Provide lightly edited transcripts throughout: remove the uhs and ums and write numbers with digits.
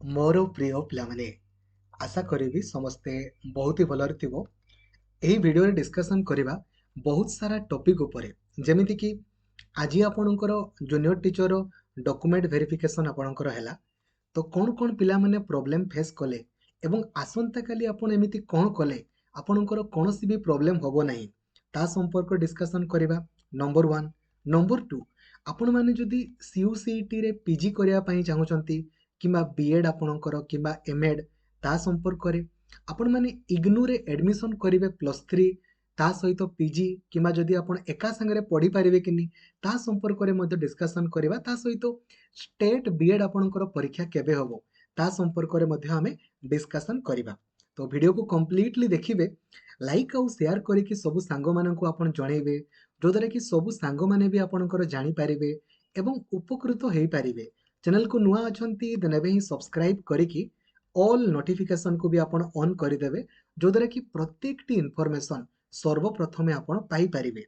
मोर प्रिय पिलामाने आशा करी समस्ते बहुत ही भलरे थिबो। एही वीडियो रे डिस्कशन करिबा बहुत सारा टॉपिक ऊपर जेमिति कि आज आपणकर जूनियर टीचर डॉक्यूमेंट वेरिफिकेशन आपणकर हैला तो कौन कौन पिला माने प्रॉब्लम फेस कले एवं आसंता काली आपण एमिति कौन कले आपणकर कोनोसी भी प्रॉब्लम होबो नाही ता संपर्क डिस्कशन करिबा। नंबर 1 नंबर 2 आपण माने जदि सीयूसीटी रे पीजी करिया पई चाहुचंती किंबा बीएड आपणकर किंबा एमएड ता संपर्क रे आपण माने इग्नू रे एडमिशन करिवे +3 ता सहित पीजी किंबा जदि आपण एका संगे पढ़ी पारिबे किनी ता संपर्क रे मध्ये डिस्कशन करिबा। ता सहित स्टेट बीएड आपणकर परीक्षा केबे होबो ता संपर्क रे मध्ये हमें डिस्कशन करिबा। तो वीडियो को कंप्लीटली देखिबे, लाइक आउ शेयर करिकि सब सांग माननकु आपण जणैबे जो द्वारा कि सब सांग माने भी आपणकर जानि पारिबे एवं उपकृत हेई पारिबे। चैनल को नुआ अछंती देन एबे ही सब्सक्राइब करिकि ऑल नोटिफिकेशन को भी आपण ऑन करिदेबे जो द्वारा कि प्रत्येक टी इन्फॉर्मेशन सर्वप्रथमे आपण पाई पारिबे।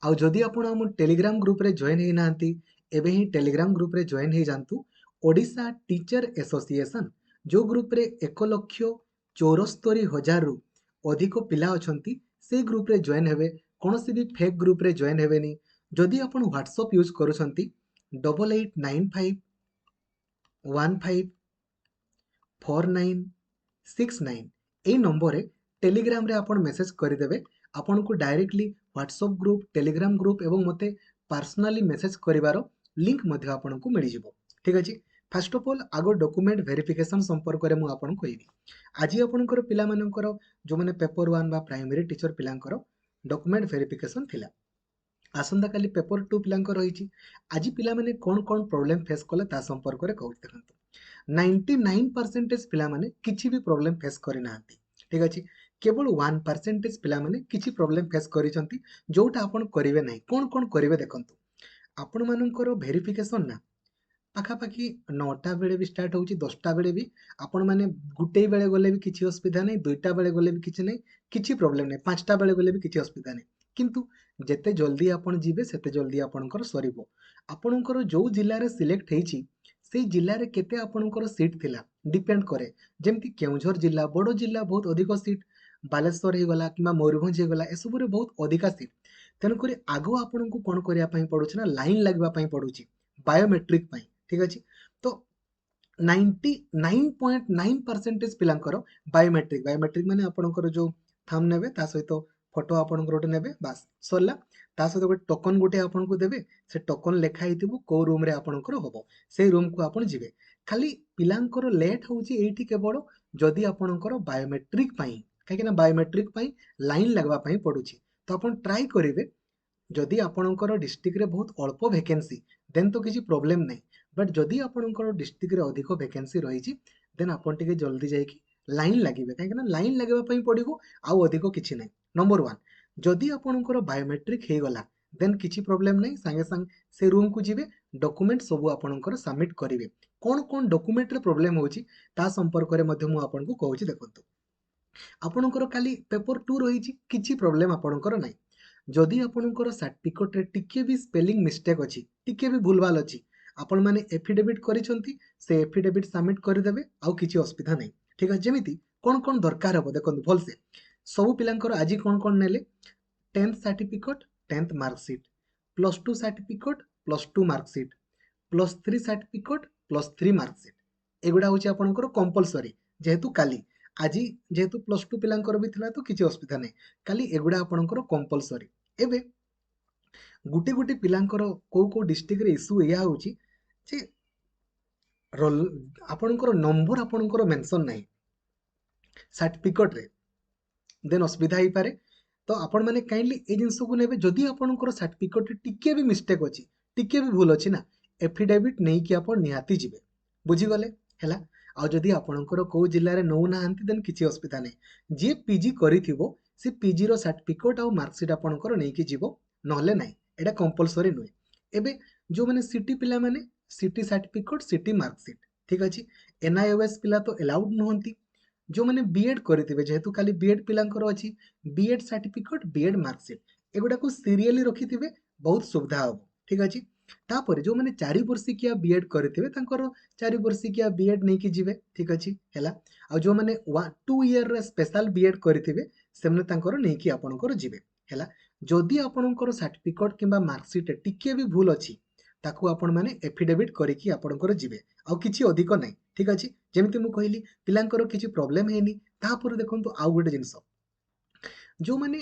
आउ जदि आपण हम टेलीग्राम ग्रुप रे जॉइन हेई नांती एबे ही टेलीग्राम ग्रुप रे जॉइन हेई जांतु। ओडिशा टीचर एसोसिएशन जो ग्रुप रे 1,74,000 रु अधिक पिला अछंती से ग्रुप रे जॉइन हेबे। कोनोसी भी फेक ग्रुप रे जॉइन हेबेनी। जदि आपण व्हाट्सएप यूज करूछंती 8895154969 ए नंबर रे टेलीग्राम रे आपण मेसेज करिदेबे। आपण को directly WhatsApp group Telegram group एवं मते पर्सनली मेसेज करिवारो लिंक मध्ये आपण को मिल जिवो। ठीक अछि। फर्स्ट ऑफ ऑल आगो डॉक्यूमेंट वेरिफिकेशन संपर्क रे मु आपण कहबी। आज आपणकर पिला मानकर जो माने पेपर 1 बा प्राइमरी टीचर पिलांकर डॉक्यूमेंट वेरिफिकेशन थिला। आसंता काली पेपर 2 पिलांकर रहिछि। आज पिला माने कोन कोन प्रॉब्लम फेस कले ता संपर्क रे कहू देखंतु। 99% पिला माने किछि भी प्रॉब्लम फेस करि नांती। ठीक अछि। केवल 1% पिला माने किछि प्रॉब्लम फेस करिसंती जोटा आपण करिवे नै। कोन कोन करिवे देखंतु। आपण मानकर वेरिफिकेशन ना पाखापाखि 9टा बेले भी स्टार्ट होउछि 10टा बेले भी आपण माने गुटे बेले गले भी किछि असुविधा नै, 2टा बेले गले भी किछि नै, किछि प्रॉब्लम नै, 5टा बेले गले भी किछि असुविधा नै। किंतु जेते जल्दी आपण जिवे सेते जल्दी आपणकर सरीबो। आपणकर जो जिल्ला रे सिलेक्ट हेछि से जिल्ला रे केते आपणकर सीट थिला डिपेंड करे। जेमति केउझर जिल्ला बड़ जिल्ला बहुत अधिक सीट, बालेश्वर हे गला किंबा मयूरभंज हे गला एसबु रे बहुत अधिका सीट। तेनु करी आगो आपणको कोन करिया पई पडुछि ना लाइन लागबा पई पडुछि बायोमेट्रिक पई। ठीक अछि। तो 99.9% पिलांकर बायोमेट्रिक बायोमेट्रिक माने आपणकर जो थंब नेबे ता सहित फोटो आपणकर गोटे नेबे बास सरला। ता सहित गोटे टोकन गोटे आपणको देबे से टोकन लेखा हिथिबो को रूम रे आपणकर होबो से रूम को आपण जिवे। खाली पिलांकर लेट होउछि एठी केवल जदि आपणकर बायोमेट्रिक पई काहे कि ना बायोमेट्रिक पई लाइन लागबा पई पडुछि। तो आपण ट्राई करिवे जदि आपणकर डिस्ट्रिक्ट रे बहुत अल्प वैकेंसी देन तो किसी प्रॉब्लम नहीं। बट जदि आपणकर डिस्ट्रिक्ट रे अधिक वैकेंसी रहिछि देन आपण टिके जल्दी जाइकि लाइन लागिबे काहे कि ना लाइन लागबा पई पडिबो आउ अधिक किछि नहीं। नंबर 1 जदि आपणकर बायोमेट्रिक हे गला देन किछि प्रॉब्लम नहीं, संगे संग से रूम को जिवे डॉक्यूमेंट सब आपणकर सबमिट करिवे। कोन कोन डॉक्यूमेंट रे प्रॉब्लम होछि ता संपर्क रे मध्य मु आपनको कहूछि देखंतु। आपणकर खाली पेपर 2 रहिछि किछि प्रॉब्लम आपणकर नहीं। जदि आपणकर सर्टिफिकेट रे टिके भी स्पेलिंग मिस्टेक अछि टिके भी भूलभाल अछि आपण माने एफिडेविट करिसंती से एफिडेविट सबमिट करिदेबे आउ किछि असुविधा नहीं। ठीक है। जेमिति कोन कोन दरकार हो देखंतु भल से सब पिलांकर आज कोन कोन नेले 10th certificate 10th marksheet, +2 certificate +2 marksheet, +3 certificate +3 marksheet एगुडा होछि आपणकर कंपलसरी जेहेतु काली आज जेहेतु +2 पिलांकर भी थिला तो किछि असुविधा नहीं। काली एगुडा आपणकर कंपलसरी। एबे गुटे गुटे पिलांकर को को डिस्ट्रिक्ट रे इशू या होछि जे रोल आपणकर नंबर आपणकर मेंशन नहीं सर्टिफिकेट रे देन असुविधा ही पारे। तो आपण माने काइंडली ए जिंस को नेबे जदि आपणकर सर्टिफिकेट रे टिके भी मिस्टेक अछि टिके भी भूल अछि ना एफिडेविट नै कि आपण निहाती जिवे। बुझी गले हैला। आ जदि आपणकर को जिल्ला रे नौ नाहंती देन किछि असुविधा नहीं। जे पीजी करिथिबो से पीजी रो सर्टिफिकेट आ मार्कशीट आपणकर नै कि जिवो नहले नाही एटा कंपलसरी नुहे। एबे जो माने सिटी पिला माने सिटी सर्टिफिकेट सिटी मार्कशीट ठीक अछि। एनआईओएस पिला तो अलाउड नहंती। जो माने बीएड करिथिबे जेहेतु खाली बीएड पिलांकर अछि बीएड सर्टिफिकेट बीएड मार्कशीट एगुडा को सीरियली रखिथिबे बहुत सुविधा हो। ठीक अछि। तापर जो मैंने 4 वर्षिकिया बीएड करथिबे तांकर 4 वर्षिकिया बीएड नै कि जिवे ठीक अछि हैला आ जो मैंने 2 ईयर रे स्पेशल बीएड करथिबे सेमने तांकर नै कि आपनकर जिवे हैला जदि आपनकर सर्टिफिकेट किबा मार्कशीट टिके भी भूल अछि ताकू आपण माने एफिडेविट करिकि आपनकर जिवे आ किछि अधिक नै ठीक अछि जेमिति मु कहिली पिलांकर किछि प्रॉब्लम हेनी तापर देखंतु आ गोटे जिंस जो मैंने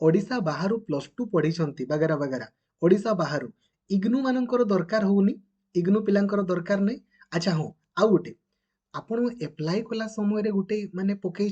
ओडिशा बाहर प्लस टू पढ़ी वगैरह वगैरह ओडिशा बाहर इग्नू मानकर दरकार होनी इग्नू पिलांकर दरकार नहीं अच्छा हाँ आउ गोटे आपण एप्लाय कला समय गोटे माने पकई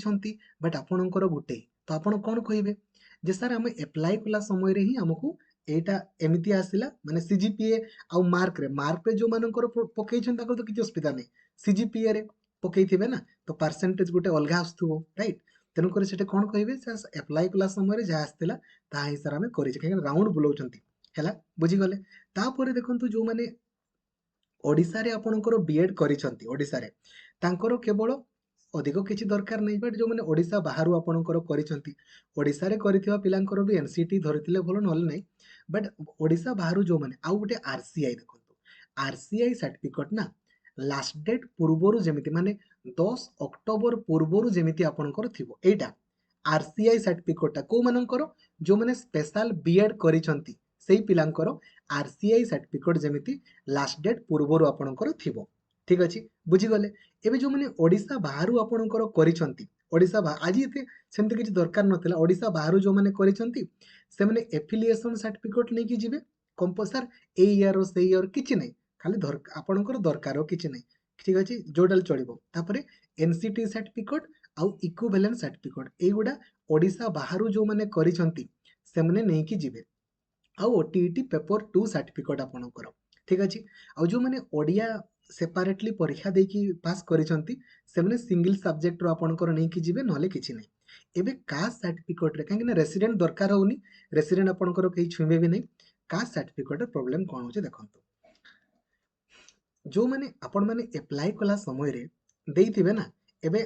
बट आपणकर गोटे तो आपण कौन कहे जे सर आम एप्लाय कला समय ही आमको एटा एमती आसला माने सीजीपीए आउ मार्क रे जो मानकर पकई तो किसी असुविधा नहीं सीजीपीए रे पकई थिबे ना तो परसेंटेज गोटे अलग आसुथबो राइट तेणुकर से कौन कहे एप्लाय कला समय जहाँ आसला ता हिसाब आम कर राउंड बुलाउछंती हैला बुझीगले तापर देखंतु जो माने ओडिशा रे आपणकर बीएड करिसंती ओडिशा रे तांकर केवल अधिक किछि दरकार नहीं बट जो माने ओडिशा बाहर आपणकर करिसंती ओडिशा रे करिथिबा पिलांकर भी एनसीटी धरिथिले भलो नल नहीं बट ओडिशा बाहर जो माने आउ गोटे आरसीआई देखंतु आरसीआई सर्टिफिकेट ना लास्ट डेट पूर्वरु जेमिति माने 10 अक्टोबर पूर्वरु जेमिति आपणकर थिबो एटा आरसीआई सर्टिफिकेट को मानकर जो माने स्पेशल बीएड करिसंती सेही पिलांकर आरसीआई सर्टिफिकेट जेमिति लास्ट डेट पूर्वरु आपणकर थिबो ठीक अछि बुझीगले एबे जो माने ओडिशा बाहरु आपणकर करिसंती ओडिशा आज एते सेमते किछि दरकार नथिला ओडिशा बाहरु जो माने करिसंती से माने एफिलिएशन सर्टिफिकेट नै कि जिवे कंपलसर ए ईयर से ईयर किछि नै खाली आपणकर दरकार किछि नै ठीक अछि जोडाल चलिबो तापरे एनसीटी सर्टिफिकेट आउ इक्विवेलेंट सर्टिफिकेट एगुडा ओडिशा बाहरु जो माने करिसंती से माने नै कि जिवे आउ ओटीईटी पेपर 2 सर्टिफिकेट आपणकर ठीक अछि आउ जो माने ओडिया सेपरेटली परीक्षा देकी पास करिसंती से माने सिंगल सब्जेक्ट रो आपणकर नै कि जिवे नले किछि नै एबे कास्ट सर्टिफिकेट रे काहे रेसिडेंट दरकार होनी रेसिडेंट आपणकर केही छुइबे भी नै कास्ट सर्टिफिकेट प्रॉब्लम कोन होचे देखंतु जो माने आपण माने अप्लाई कला समय रे देइथिबे ना एबे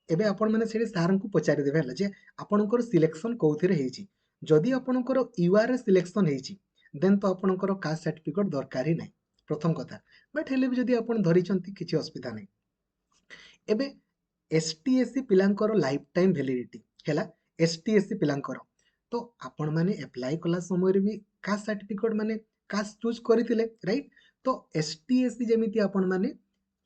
एबे आपण माने सेठी सार को पचारि देबे हला जे आपणकर सिलेक्शन कोउथिरे हेची जदि आपणकर यूआर रे सिलेक्शन हेची देन तो आपणकर कास्ट सर्टिफिकेट दरकार ही नै प्रथम कथा बट हेले भी जदि आपण धरिचंती किछि असुविधा नै एबे एसटीएससी पिलांकर लाइफ टाइम वैलिडिटी हैला एसटीएससी पिलांकर तो आपण माने अप्लाई कला समय रे भी कास्ट सर्टिफिकेट माने कास्ट चूज करथिले राइट तो एसटीएससी जेमिति आपण माने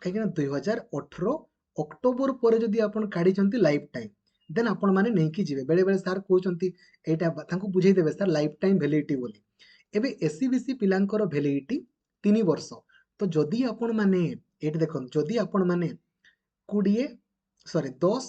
काहे 2018 अक्टोबर पर जदि आपण काढिचंती लाइफ टाइम देन आपण माने नै कि जिवे बेले बेले सर कहउचंती एटा तांको बुझेई देबे सर लाइफ टाइम वैलिडिटी बोली एबे एससीबीसी पिलांकर वैलिडिटी 3 वर्ष तो जदि आपण माने एट देखन जदि आपण माने 10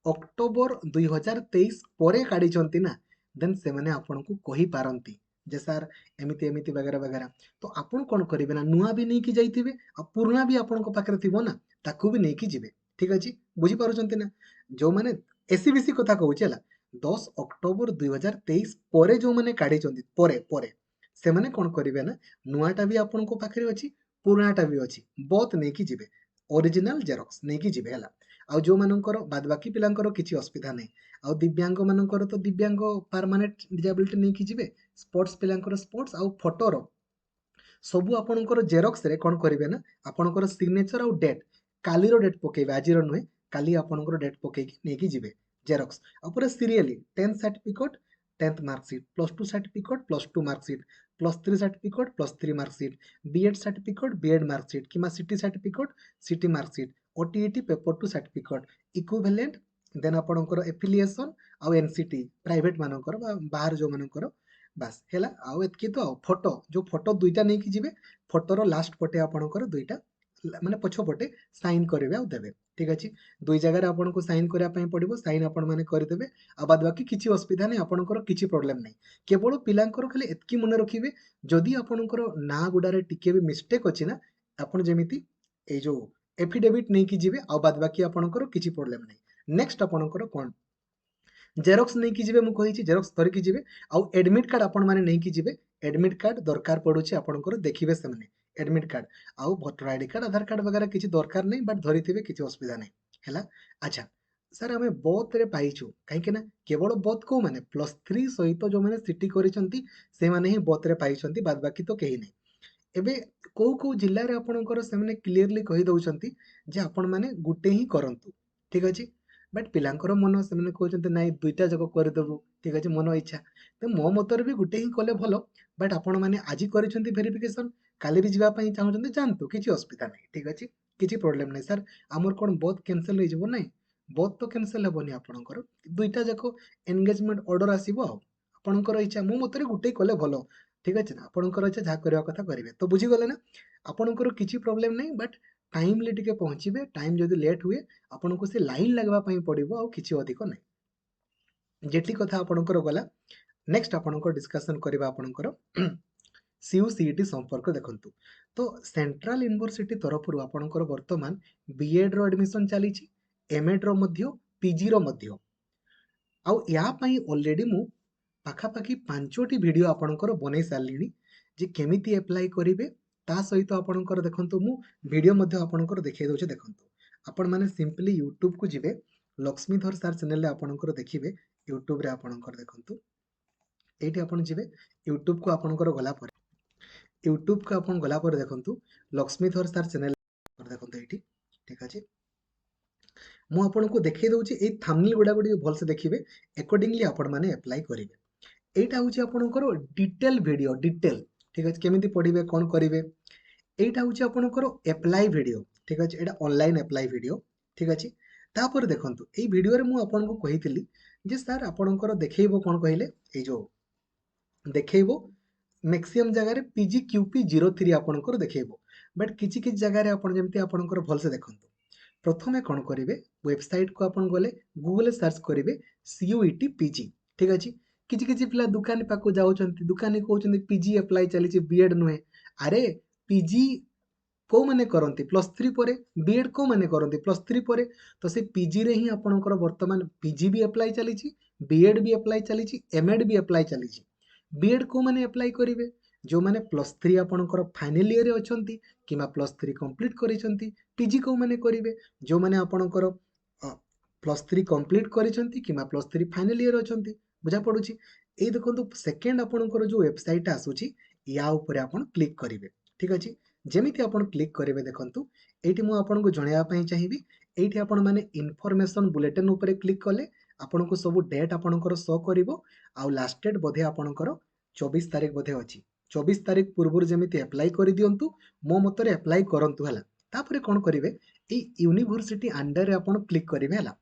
अक्टोबर 2023 परे काढिचंती ना देन से माने आपण को कहि पारंती जे सर एमिति एमिति वगैरह वगैरह तो आपण कोन करिवे ना नुआ भी नै कि जाइथिबे आ पुराना भी आपण को पाखरे थिबो ना ताकू भी नै कि जिवे ठीक अछि बुझी पारुचंती ना जो माने एससीबीसी कथा कहउछ हला 10 अक्टोबर 2023 परे जो माने काढिचंती परे परे से माने कोन करिवे ना नुआटा भी आपण को पाखरे अछि पुरानाटा भी अछि बोथ नै कि जिवे ओरिजिनल जेरॉक्स नै कि जिवे हला आ जो मानकर बाद बाकी पिलांकर किछि असुविधा नै आ दिव्यांग मानकर तो दिव्यांग परमानेंट डिसेबिलिटी नै कि जिवे स्पोर्ट्स पिलांकर स्पोर्ट्स आ फोटोर सबु आपणकर जेरॉक्स रे कोन करिवे ना आपणकर सिग्नेचर आ डेट कालीरो डेट पकेबे आजिरो नुहे काली आपणकर डेट पकेकी नै कि जिवे जेरॉक्स आ पूरा serially 10th certificate 10th marksheet +2 certificate +2 marksheet +3 certificate +3 marksheet BEd certificate BEd marksheet किमा CT certificate CT marksheet OTET paper 2 certificate equivalent then आपणकर एफिलिएशन आ एनसीटी प्राइवेट मानकर बाहर जो मानकर बास हैला आउ एतकी तो फोटो जो फोटो दुईटा नै कि जिवे फोटोर लास्ट पटे आपणकर दुईटा माने पछो पटे साइन करिवे आ देबे ठीक अछि दुई जगह रे आपन को साइन करिया पई पडिबो साइन आपन माने करि देबे आ बाद बाकी किछि असुविधा नै आपनकर किछि प्रॉब्लम नै केवल पिलांकर खाली एतकी मने रखिबे जदि आपनकर ना गुडा रे टिके भी मिस्टेक अछि ना आपन जेमिति ए जो एफिडेविट नै कि जिवे आ बाद बाकी आपनकर किछि प्रॉब्लम नै नेक्स्ट आपनकर कोन जेरॉक्स नै कि जिवे मु कहिछि जेरॉक्स धरि कि जिवे आ एडमिट कार्ड आपन माने नै कि जिवे एडमिट कार्ड दरकार पडुछि आपनकर देखिबे से माने एडमिट कार्ड आ वोटर आईडी कार्ड आधार कार्ड वगैरह किछि दरकार नै बट धरिथिबे किछि असुविधा नै हैला अच्छा सर हमें बोथ रे पाइछु काहे कि ना केवल बोथ को माने +3 सहित जो माने सिटी करिसंती से माने ही बोथ रे पाइछंती बाद बाकी तो केही नै ଏବେ କୋଉ ଜିଲ୍ଲାରେ ଆପଣଙ୍କର ସେମାନେ କ୍ଲିୟରଲି କହି ଦଉଛନ୍ତି ଯେ ଆପଣମାନେ ଗୋଟେ ହିଁ କରନ୍ତୁ, ଠିକ୍ ଅଛି। ବଟ୍ ପିଲାଙ୍କର ମନ, ସେମାନେ କହୁଛନ୍ତି ନାଇଁ ଦୁଇଟା ଯାକ କରିଦେବୁ, ଠିକ୍ ଅଛି, ମନ ଇଚ୍ଛା। ତ ମୋ ମତରେ ବି ଗୋଟେ ହିଁ କଲେ ଭଲ। ବଟ୍ ଆପଣମାନେ ଆଜି କରିଛନ୍ତି ଭେରିଫିକେସନ୍, କାଲି ବି ଯିବା ପାଇଁ ଚାହୁଁଛନ୍ତି ଯାଆନ୍ତୁ, କିଛି ଅସୁବିଧା ନାହିଁ, ଠିକ୍ ଅଛି, କିଛି ପ୍ରୋବ୍ଲେମ୍ ନାହିଁ। ସାର୍ ଆମର କ'ଣ ବୋଥ୍ କ୍ୟାନସେଲ୍ ହେଇଯିବ? ନାହିଁ, ବୋଥ୍ ତ କ୍ୟାନସେଲ୍ ହେବନି ଆପଣଙ୍କର, ଦୁଇଟା ଯାକ ଏନଗେଜମେଣ୍ଟ ଅର୍ଡର ଆସିବ ଆଉ। ଆପଣଙ୍କର ଇଚ୍ଛା, ମୋ ମତରେ ଗୋଟେ କଲେ ଭଲ, ଠିକ୍ ଅଛି ନା। ଆପଣଙ୍କର ଇଚ୍ଛା, ଯାହା କରିବା କଥା କରିବେ। ତ ବୁଝିଗଲେ ନା, ଆପଣଙ୍କର କିଛି ପ୍ରୋବ୍ଲେମ୍ ନାହିଁ। ବଟ୍ ଟାଇମଲି ଟିକେ ପହଞ୍ଚିବେ। ଟାଇମ୍ ଯଦି ଲେଟ୍ ହୁଏ ଆପଣଙ୍କୁ ସେ ଲାଇନ୍ ଲାଗିବା ପାଇଁ ପଡ଼ିବ, ଆଉ କିଛି ଅଧିକ ନାହିଁ। ଯେତିକି କଥା ଆପଣଙ୍କର ଗଲା, ନେକ୍ସଟ ଆପଣଙ୍କ ଡିସ୍କସନ୍ କରିବା ଆପଣଙ୍କର CUCET ସମ୍ପର୍କ ଦେଖନ୍ତୁ। ତ ସେଣ୍ଟ୍ରାଲ ୟୁନିଭର୍ସିଟି ତରଫରୁ ଆପଣଙ୍କର ବର୍ତ୍ତମାନ BEd ର ଆଡମିସନ୍ ଚାଲିଛି, MAd ର ମଧ୍ୟ, PG ର ମଧ୍ୟ। ଆଉ ୟା ପାଇଁ ଅଲରେଡି ମୁଁ ପାଖାପାଖି 5ଟି ଭିଡ଼ିଓ ଆପଣଙ୍କର ବନେଇ ସାରିଲିଣି ଯେ କେମିତି ଆପ୍ଲାଏ କରିବେ। ତା ସହିତ ଆପଣଙ୍କର ଦେଖନ୍ତୁ, ମୁଁ ଭିଡ଼ିଓ ମଧ୍ୟ ଆପଣଙ୍କର ଦେଖେଇ ଦେଉଛି। ଦେଖନ୍ତୁ, ଆପଣମାନେ ସିମ୍ପଲି ୟୁଟ୍ୟୁବକୁ ଯିବେ, ଲକ୍ଷ୍ମୀଧର ସାର୍ ଚ୍ୟାନେଲରେ ଆପଣଙ୍କର ଦେଖିବେ। ୟୁଟ୍ୟୁବରେ ଆପଣଙ୍କର ଦେଖନ୍ତୁ, ଏଇଠି ଆପଣ ଯିବେ, ୟୁଟ୍ୟୁବକୁ ଆପଣଙ୍କର ଗଲା ପରେ, ୟୁଟ୍ୟୁବକୁ ଆପଣ ଗଲା ପରେ ଦେଖନ୍ତୁ ଲକ୍ଷ୍ମୀଧର ସାର୍ ଚ୍ୟାନେଲ ଦେଖନ୍ତୁ ଏଇଠି, ଠିକ୍ ଅଛି। ମୁଁ ଆପଣଙ୍କୁ ଦେଖେଇ ଦେଉଛି, ଏଇ ଥମ୍ବନେଲ୍ ଗୁଡ଼ାକ ଟିକେ ଭଲସେ ଦେଖିବେ, ଆକର୍ଡିଂଲି ଆପଣମାନେ ଆପ୍ଲାଏ କରିବେ। এইটা হচ্ছে আপনার ডিটেল ভিডিও, ডিটেল, ঠিক আছে, কেমিতি পড়িবে কোন করিবে। এইটা হচ্ছে আপনার এপ্লাই ভিডিও, ঠিক আছে, এটা অনলাইন এপ্লাই ভিডিও, ঠিক আছে। তারপরে দেখুন, এই ভিডিওরে মু আপনাকে কইতিলি যে স্যার আপনার দেখাইব কোন কহিলে, এই যে দেখাইব ম্যাক্সিমাম জায়গায় PGQP03 আপনার দেখাইব। বাট কিছু কিছু জায়গায় আপনার যেমতি আপনার ভালসে দেখুন। প্রথমে কোন করিবে, ওয়েবসাইট কু আপন গলে গুগলে সার্চ করিবে CUET PG, ঠিক আছে। কিছু কিছু পিলা দোকানী পাখু যাଉଛନ୍ତି, দোকানী কହୁଛନ୍ତି PG ଆପ୍ଲାଏ ଚାଲିଛି, BEd ନୁହେଁ। ଆରେ PG କୋଉମାନେ କରନ୍ତି +3 ପରେ, BEd କୋଉମାନେ କରନ୍ତି +3 ପରେ। ତ ସେ PGରେ ହିଁ ଆପଣଙ୍କର ବର୍ତ୍ତମାନ PG ବି ଆପ୍ଲାଏ ଚାଲିଛି, BEd ବି ଆପ୍ଲାଏ ଚାଲିଛି, MAd ବି ଆପ୍ଲାଏ ଚାଲିଛି। BEd କୋଉମାନେ ଆପ୍ଲାଏ କରିବେ, ଯେଉଁମାନେ +3 ଆପଣଙ୍କର ଫାଇନାଲ ଇୟରରେ ଅଛନ୍ତି କିମ୍ବା +3 କମ୍ପ୍ଲିଟ୍ କରିଛନ୍ତି। PG କୋଉମାନେ କରିବେ, ଯେଉଁମାନେ ଆପଣଙ୍କର +3 କମ୍ପ୍ଲିଟ୍ କରିଛନ୍ତି କିମ୍ବା +3 ଫାଇନାଲ ଇୟର ଅଛନ୍ତି। ବୁଝା ପଡୁଛି। ଏଇ ଦେଖନ୍ତୁ, ସେକେଣ୍ଡ ଆପଣଙ୍କର ଯୋଉ ୱେବସାଇଟ ଆସୁଛି, ୟା ଉପରେ ଆପଣ କ୍ଲିକ୍ କରିବେ, ଠିକ୍ ଅଛି। ଯେମିତି ଆପଣ କ୍ଲିକ୍ କରିବେ, ଦେଖନ୍ତୁ ଏଇଠି ମୁଁ ଆପଣଙ୍କୁ ଜଣାଇବା ପାଇଁ ଚାହିଁବି, ଏଇଠି ଆପଣମାନେ ଇନଫର୍ମେସନ ବୁଲେଟିନ୍ ଉପରେ କ୍ଲିକ୍ କଲେ ଆପଣଙ୍କୁ ସବୁ ଡେଟ୍ ଆପଣଙ୍କର ଶୋ କରିବ। ଆଉ ଲାଷ୍ଟ ଡେଟ୍ ବୋଧେ ଆପଣଙ୍କର 24 ତାରିଖ ବୋଧେ ଅଛି। 24 ତାରିଖ ପୂର୍ବରୁ ଯେମିତି ଆପ୍ଲାଏ କରିଦିଅନ୍ତୁ, ମୋ ମତରେ ଆପ୍ଲାଏ କରନ୍ତୁ, ହେଲା। ତାପରେ କ'ଣ କରିବେ, ଏଇ ୟୁନିଭର୍ସିଟି ଆଣ୍ଡରରେ ଆପଣ କ୍ଲିକ୍ କରିବେ, ହେଲା।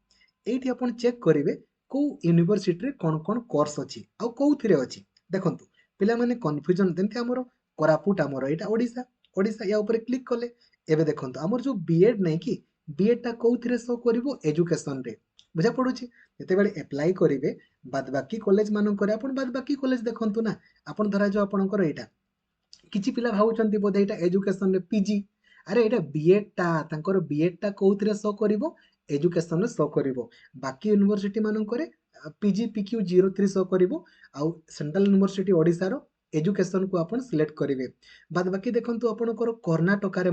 এইଠି ଆପଣ ଚେକ୍ କରିବେ କୋଉ ୟୁନିଭର୍ସିଟିରେ କ'ଣ କ'ଣ କୋର୍ସ ଅଛି ଆଉ କୋଉଥିରେ ଅଛି। ଦେଖନ୍ତୁ, ପିଲାମାନେ କନଫ୍ୟୁଜନ୍, ଯେମିତି ଆମର କୋରାପୁଟ, ଆମର ଏଇଟା ଓଡ଼ିଶା, ଓଡ଼ିଶା ୟା ଉପରେ କ୍ଲିକ୍ କଲେ। ଏବେ ଦେଖନ୍ତୁ, ଆମର ଯୋଉ BEd ନାହିଁ କି, BEdଟା କୋଉଥିରେ ଶୋ କରିବ, ଏଜୁକେସନରେ। ବୁଝା ପଡୁଛି। ଯେତେବେଳେ ଆପ୍ଲାଏ କରିବେ ବାଦ ବାକି କଲେଜ ମାନଙ୍କରେ ଆପଣ ବାଦ ବାକି କଲେଜ ଦେଖନ୍ତୁ ନା। ଆପଣ ଧରାଯାଉ ଆପଣଙ୍କର ଏଇଟା, କିଛି ପିଲା ଭାବୁଛନ୍ତି ବୋଧେ ଏଇଟା ଏଜୁକେସନରେ PG। ଆରେ ଏଇଟା BEdଟା, ତାଙ୍କର BEdଟା କୋଉଥିରେ ଶୋ କରିବ, ଏଜୁକେସନରେ ଶୋ କରିବ। ବାକି ୟୁନିଭର୍ସିଟି ମାନଙ୍କରେ PGPQ03 ଶୋ କରିବ। ଆଉ ସେଣ୍ଟ୍ରାଲ ୟୁନିଭର୍ସିଟି ଓଡ଼ିଶାର ଏଜୁକେସନକୁ ଆପଣ ସିଲେକ୍ଟ କରିବେ। ବାଦ ବାକି ଦେଖନ୍ତୁ, ଆପଣଙ୍କର କର୍ଣ୍ଣାଟକାରେ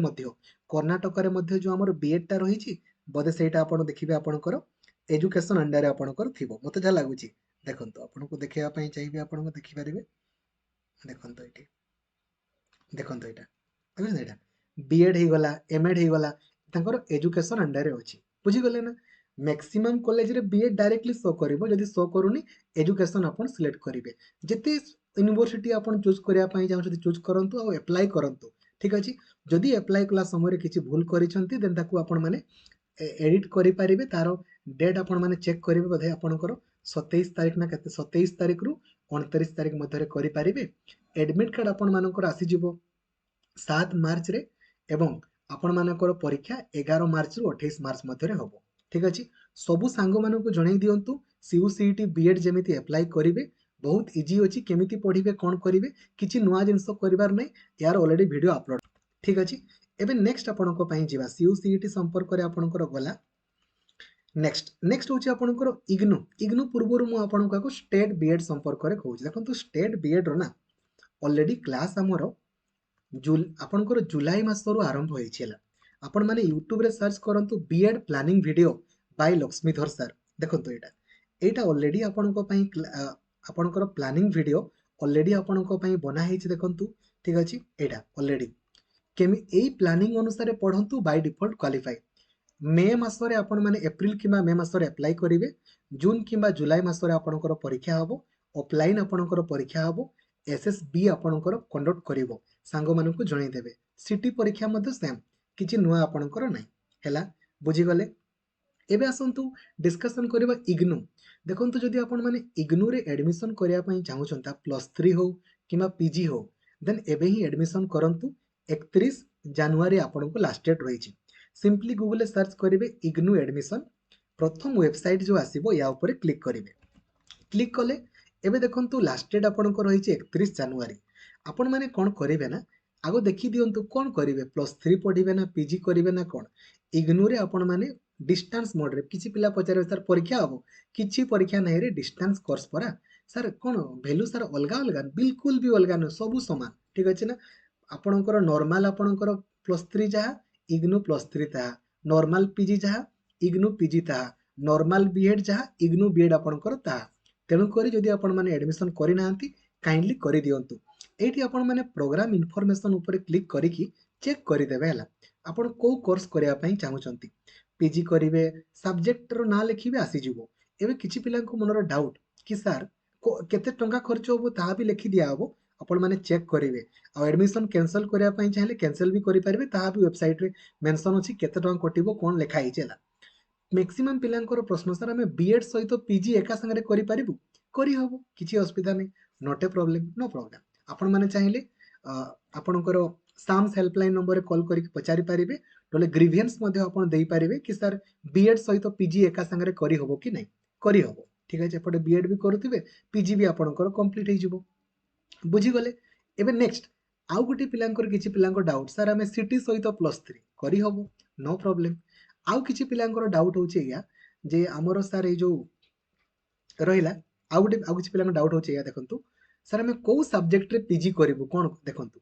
ମଧ୍ୟ ଯୋଉ ଆମର BEdଟା ରହିଛି, ବୋଧେ ସେଇଟା ଆପଣ ଦେଖିବେ ଆପଣଙ୍କର ଏଜୁକେସନ ଅଣ୍ଡରରେ ଆପଣଙ୍କର ଥିବ, ମତେ ଯାହା ଲାଗୁଛି। ଦେଖନ୍ତୁ, ଆପଣଙ୍କୁ ଦେଖେଇବା ପାଇଁ ଚାହିଁବି, ଆପଣଙ୍କୁ ଦେଖିପାରିବେ। ଦେଖନ୍ତୁ ଏଇଠି, ଦେଖନ୍ତୁ ଏଇଟା, ଦେଖନ୍ତୁ ଏଇଟା BEd ହେଇଗଲା, MAd ହେଇଗଲା, ତାଙ୍କର ଏଜୁକେସନ ଅଣ୍ଡରରେ ଅଛି। ବୁଝିଗଲେ ନା। ମ୍ୟାକ୍ସିମମ୍ କଲେଜରେ BEd ଡାଇରେକ୍ଟଲି ଶୋ କରିବ, ଯଦି ଶୋ କରୁନି ଏଜୁକେସନ ଆପଣ ସିଲେକ୍ଟ କରିବେ। ଯେତେ ୟୁନିଭର୍ସିଟି ଆପଣ ଚୁଜ୍ କରିବା ପାଇଁ ଚାହୁଁଛନ୍ତି ଚୁଜ୍ କରନ୍ତୁ ଆଉ ଆପ୍ଲାଏ କରନ୍ତୁ, ଠିକ୍ ଅଛି। ଯଦି ଆପ୍ଲାଏ କଲା ସମୟରେ କିଛି ଭୁଲ କରିଛନ୍ତି, ଦେନ୍ ତାକୁ ଆପଣମାନେ ଏଡିଟ୍ କରିପାରିବେ। ତାର ଡେଟ୍ ଆପଣମାନେ ଚେକ୍ କରିବେ, ବୋଧେ ଆପଣଙ୍କର 27 ତାରିଖ ନା କେତେ, 27 ତାରିଖରୁ 29 ତାରିଖ ମଧ୍ୟରେ କରିପାରିବେ। ଆଡମିଟ୍ କାର୍ଡ଼ ଆପଣମାନଙ୍କର ଆସିଯିବ 7 ମାର୍ଚ୍ଚରେ, ଏବଂ ଆପଣମାନଙ୍କର ପରୀକ୍ଷା 11 ମାର୍ଚ୍ଚରୁ 28 ମାର୍ଚ୍ଚ ମଧ୍ୟରେ ହେବ, ଠିକ୍ ଅଛି। ସବୁ ସାଙ୍ଗମାନଙ୍କୁ ଜଣାଇ ଦିଅନ୍ତୁ, CUCET BEd ଯେମିତି ଆପ୍ଲାଏ କରିବେ। ବହୁତ ଇଜି ଅଛି, କେମିତି ପଢ଼ିବେ, କ'ଣ କରିବେ, କିଛି ନୂଆ ଜିନିଷ କରିବାର ନାହିଁ। ୟାର ଅଲରେଡି ଭିଡ଼ିଓ ଅପଲୋଡ଼, ଠିକ୍ ଅଛି। ଏବେ ନେକ୍ସଟ ଆପଣଙ୍କ ପାଇଁ ଯିବା, CUCET ସମ୍ପର୍କରେ ଆପଣଙ୍କର ଗଲା। ନେକ୍ସଟ ହେଉଛି ଆପଣଙ୍କର ଇଗ୍ନୁ ପୂର୍ବରୁ ମୁଁ ଆପଣଙ୍କୁ ଷ୍ଟେଟ୍ BEd ସମ୍ପର୍କରେ କହୁଛି। ଦେଖନ୍ତୁ, ଷ୍ଟେଟ୍ BEdର ନା ଅଲରେଡି କ୍ଲାସ୍ ଆମର ଆପଣଙ୍କର ଜୁଲାଇ ମାସରୁ ଆରମ୍ଭ ହେଇଛି, ହେଲା। ଆପଣମାନେ ୟୁଟ୍ୟୁବରେ ସର୍ଚ୍ଚ କରନ୍ତୁ BEd planning video by Lakshmidhar sir. ଦେଖନ୍ତୁ, ଏଇଟା ଅଲରେଡି ଆପଣଙ୍କ ପାଇଁ ଆପଣଙ୍କର ପ୍ଲାନିଂ ଭିଡ଼ିଓ ଅଲରେଡି ଆପଣଙ୍କ ପାଇଁ ବନା ହେଇଛି। ଦେଖନ୍ତୁ, ठीक अछि एटा ऑलरेडी केमी एई प्लानिंग अनुसार पढ़ंतु बाय डिफॉल्ट क्वालिफाई मे मासरे आपण माने एप्रिल किंबा मे मासरे अप्लाई करिवे जून किंबा जुलाई मासरे आपणकर परीक्षा हबो ऑफलाइन आपणकर परीक्षा हबो एसएसबी आपणकर कंडक्ट करिवो सांग मानकु जणाई देबे सिटी परीक्षा मध्ये सेम किछि नुआ आपणकर नै हैला बुझी गले एबे आसंतु डिस्कशन करिबा इग्नू देखंतु जदि आपण माने इग्नू रे एडमिशन करिया पई चाहूछंता +3 हो किंबा पीजी हो देन एबे ही एडमिशन करंतु 31 जनवरी आपनको लास्ट डेट रहिछि सिंपली गूगल रे सर्च करिवे इग्नू एडमिशन प्रथम वेबसाइट जो आसीबो या ऊपर क्लिक करिवे क्लिक कले एबे देखंतु लास्ट डेट आपनको रहिछि 31 जनवरी आपण माने कोन करिवे ना आगो देखि दियंतु कोन करिवे +3 पढिवे ना पीजी करिवे ना कोन इग्नू रे आपण माने डिस्टेंस मोड रे किछि पिला पचारे सर परीक्षा हबो किछि परीक्षा नै रे डिस्टेंस कोर्स परा सर कोन वैल्यू सर अलगा अलगा बिल्कुल भी अलगा न सब समान ठीक अछि ना आपणकर नॉर्मल आपणकर +3 जहा इग्नू +3 ता नॉर्मल पीजी जहा इग्नू पीजी ता नॉर्मल बीएड जहा इग्नू बीएड आपणकर ता तेणु करी जदि आपण माने एडमिशन करि नांती काइंडली करि दियंतु एठी आपण माने प्रोग्राम इन्फॉर्मेशन ऊपर क्लिक करिकि चेक करि देबे हला आपण को कोर्स करिया पई चाहूछंती पीजी करिवे सब्जेक्ट रो ना लिखिबे आसी जिवो एबे किछि पिला को मनर डाउट कि सर केते टंका खर्च होबो ता भी लिखि दिया हबो आपण माने चेक करिवे आ एडमिशन कैंसिल करिया पई चाहले कैंसिल भी करि परिबे ता भी वेबसाइट रे मेंशन अछि केते टंका कटिबो कोन लेखा हि चला मैक्सिमम पिलांकर प्रश्न सर हमें बीएड सहित पीजी एका संगे करि परिबु करि हबो किछि असुविधा नै not a problem no problem आपण माने चाहिले आपणकर साम्स हेल्पलाइन नंबर रे कॉल करिक पचारि परिबे नले ग्रीवियंस मध्ये आपण देई परिबे कि सर बीएड सहित पीजी एका संगे करि हबो कि नै करि हबो ठीक अछि एपटे बीएड भी करूथिबे पीजी भी आपणकर कंप्लीट हे जिवो बुझी गले एबे नेक्स्ट आउ गुटी पिलांकर किछि पिलांकर डाउट सर हमें सिटी सहित +3 करि हबो नो प्रॉब्लम आउ किछि पिलांकर डाउट होचे या जे हमरो सर ए जो रहिला आउ किछि पिलांकर डाउट होचे या देखंतु सर हमें को सब्जेक्ट रे पीजी करिवो कोन देखंतु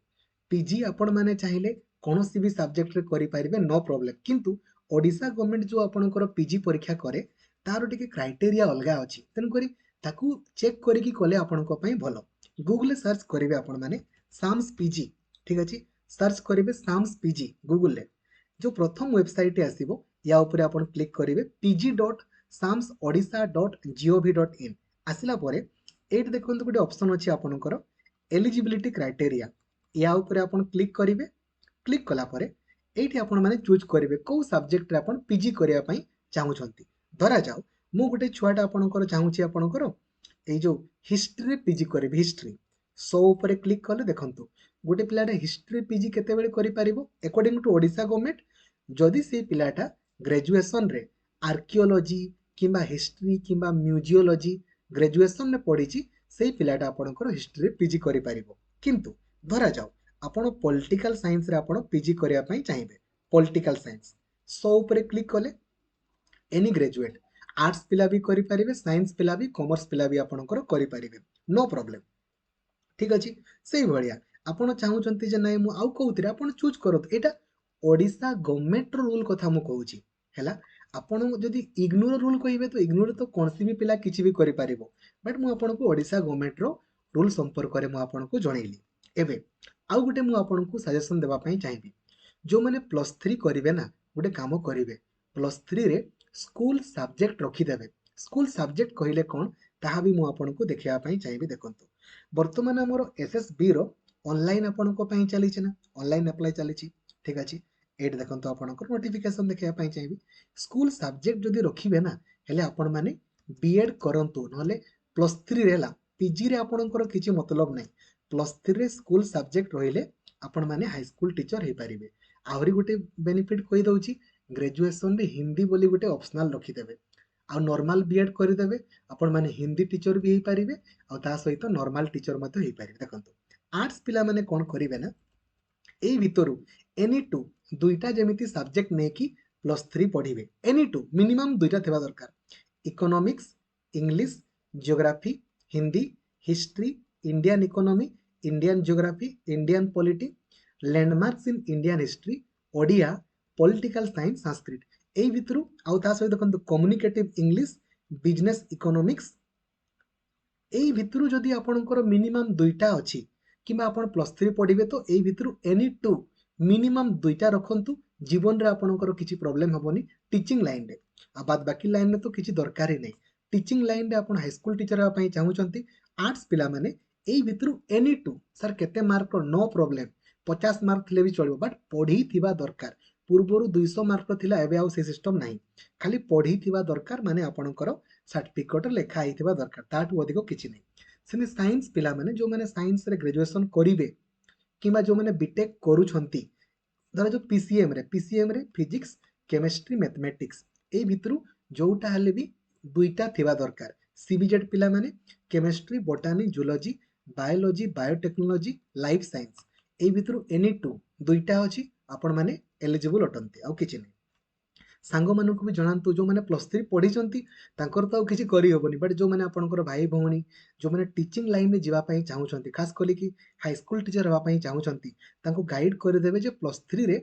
पीजी आपण माने चाहिले कोनोसी भी सब्जेक्ट रे करि परिबे नो प्रॉब्लम किंतु ओडिसा गवर्नमेंट जो आपणकर पीजी परीक्षा करे तारो टिके क्राइटेरिया अलगा अछि तेन करी ताकू चेक करिकि कले आपणको पई भलो गूगल रे सर्च करिवे आपण माने साम्स पीजी ठीक अछि सर्च करिवे साम्स पीजी गूगल रे जो प्रथम वेबसाइट आसीबो या ऊपर आपण क्लिक करिवे pg.samsodisha.gov.in आसिला परे एट देखंतु गोटे ऑप्शन अछि आपणकर एलिजिबिलिटी क्राइटेरिया या ऊपर आपण क्लिक करिवे क्लिक कला परे एठी आपण माने चूज करिवे को सब्जेक्ट रे आपण पीजी करिया पई चाहूछंती धरा जाऊ मु गोटे छुआटा आपणकर चाहूछि आपणकर ए जो हिस्ट्री पीजी करिवे हिस्ट्री सो ऊपर क्लिक कले देखंतु गोटे पिलाटा हिस्ट्री पीजी केते बेले करि परिबो अकॉर्डिंग टू ओडिसा गवर्नमेंट जदि से पिलाटा ग्रेजुएशन रे आर्कियोलॉजी किंबा हिस्ट्री किंबा म्यूजियोलॉजी ग्रेजुएशन रे पढिछि सेही पिलाटा आपणकर हिस्ट्री पीजी करि परिबो किंतु धरा जाऊ आपण पॉलिटिकल साइंस रे आपण पीजी करिया पई चाहिबे पॉलिटिकल साइंस सो ऊपर क्लिक कले एनी ग्रेजुएट आर्ट्स पिला भी करि परिबे साइंस पिला भी कॉमर्स पिला भी आपणकर करि परिबे नो प्रॉब्लम ठीक अछि सेही भलिया आपण चाहूचंती जे नै मु आउ कहउतिरा आपण चूज करत एटा ओडिसा गवर्नमेंट रो रूल कथा मु कहउची हैला आपण जदि इग्नोर रूल कहिबे तो इग्नोर तो कोनसी भी पिला किछि भी करि परिबो बट मु आपण को ओडिसा गवर्नमेंट रो रूल संपर्क रे मु आपण को जणैली एबे आउ गुटे मु आपण को सजेशन देबा पई चाहिबी जो माने +3 करिवे ना गुटे काम करिवे +3 रे स्कूल सब्जेक्ट रखि देबे स्कूल सब्जेक्ट कहिले कोन ताहा भी मु आपण को देखिया पई चाहिबी देखंतु वर्तमान हमर एसएसबी रो ऑनलाइन आपण को पई चली छै ना ऑनलाइन अप्लाई चली छी ठीक अछि एट देखंतु आपण को नोटिफिकेशन देखिया पई चाहिबी स्कूल सब्जेक्ट जदि रखिबे ना हेले आपण माने बीएड करंतु नले +3 रेला पीजी रे आपण को किछि मतलब नै +3 रे स्कूल सब्जेक्ट रहिले आपण माने हाई स्कूल टीचर हे परिबे आहुरी गुटे बेनिफिट कहि दउची ग्रेजुएशन रे हिंदी बोली गुटे ऑप्शनल रखि देबे आ नॉर्मल बीएड करि देबे आपण माने हिंदी टीचर भी हे परिबे आ ता सहित नॉर्मल टीचर मते हे परिबे देखंतु आर्ट्स पिला माने कोन करिवे ना एई भितरु एनी टू दुईटा जेमिति सब्जेक्ट ने कि +3 पढिबे एनी टू मिनिमम दुईटा थेबा दरकार economics English geography Hindi history Indian economy Indian geography Indian polity landmarks in Indian history Odia political science Sanskrit एई भितरु आउ ता सहित देखंतु कम्युनिकेटिव इंग्लिश बिजनेस इकोनॉमिक्स एई भितरु जदि आपणकर मिनिमम दुईटा अछि किंबा आपण प्लस 3 पढ़िबे तो एई भितरु एनी टू मिनिमम दुईटा रखंतु जीवन रे आपणकर किछि प्रॉब्लम हबोनी टीचिंग लाइन रे आ बाद बाकी लाइन रे तो किछि दरकार ही नै टीचिंग लाइन रे आपण हाई स्कूल टीचर हेबा पई चाहुचंती आर्ट्स पिला माने एई भितरु एनी टू सर केते मार्क नो प्रॉब्लम 50 मार्क थिले भी चलिबो बट पढ़ी थिबा दरकार पूर्वरु 200 मार्क थिला एबे आउ से सिस्टम नाही खाली पढ़ी थिबा दरकार माने आपणकर सर्टिफिकेट लेखा आइथिबा दरकार ताठू अधिक किछि नै सेने साइंस पिला माने जो माने साइंस रे ग्रेजुएशन करिवे किंबा जो माने बीटेक करूछंती धर जो पीसीएम रे फिजिक्स केमिस्ट्री मैथमेटिक्स ए भितरु जोटा हले भी दुईटा थिबा दरकार सीबीजेड पिला माने chemistry botany zoology biology biotechnology life science ए भितरु एनी टू दुईटा अछि आपण माने एलिजिबल अटंती आ किछि नै सांग मानकु भी जणांतु जो माने प्लस 3 पढ़ी चंती तांकर तो किछि करि होबनी बट जो माने आपनकर भाई भौणी जो माने टीचिंग लाइन में जीवा पई चाहू चंती खास कली कि हाई स्कूल टीचर हवा पई चाहू चंती तांको गाइड कर देबे जे प्लस 3 रे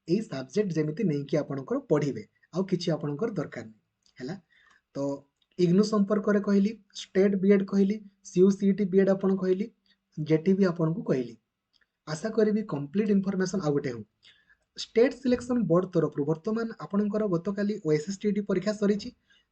एई सब्जेक्ट जेमिति नै कि आपनकर पढ़िबे आ किछि आपनकर दरकार नै हैला तो इग्नू संपर्क रे कहली स्टेट बीएड कहली सीयूसीटी बीएड आपन कहली जेटी भी आपन को कहली आशा करी कंप्लीट इनफॉरमेशन आ गुटे हो स्टेट सिलेक्शन बोर्ड तरफ बर्तमान आपणकर गतकाली ओएसएसटीटी परीक्षा सरी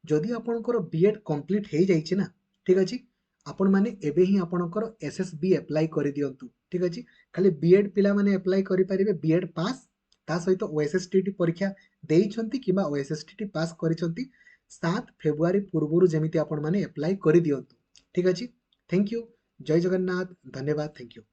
जदि आपणकर बीएड कंप्लीट हो जाइए ना ठीक अच्छे आपण मैंने एबे ही आपणकर एसएसबी अप्लाई कर दिंतु ठीक अच्छे खाली बीएड पिला माने अप्लाई करि परिबे बीएड पास ता सहित ओएसएसटीटी परीक्षा देइछंती किबा ओएसएसटीटी पास करिसंती 7 फेब्रुआरी पूर्वरु जेमिति आपण माने अप्लाई कर दिंतु ठीक अच्छे थैंक यू जय जगन्नाथ धन्यवाद थैंक यू।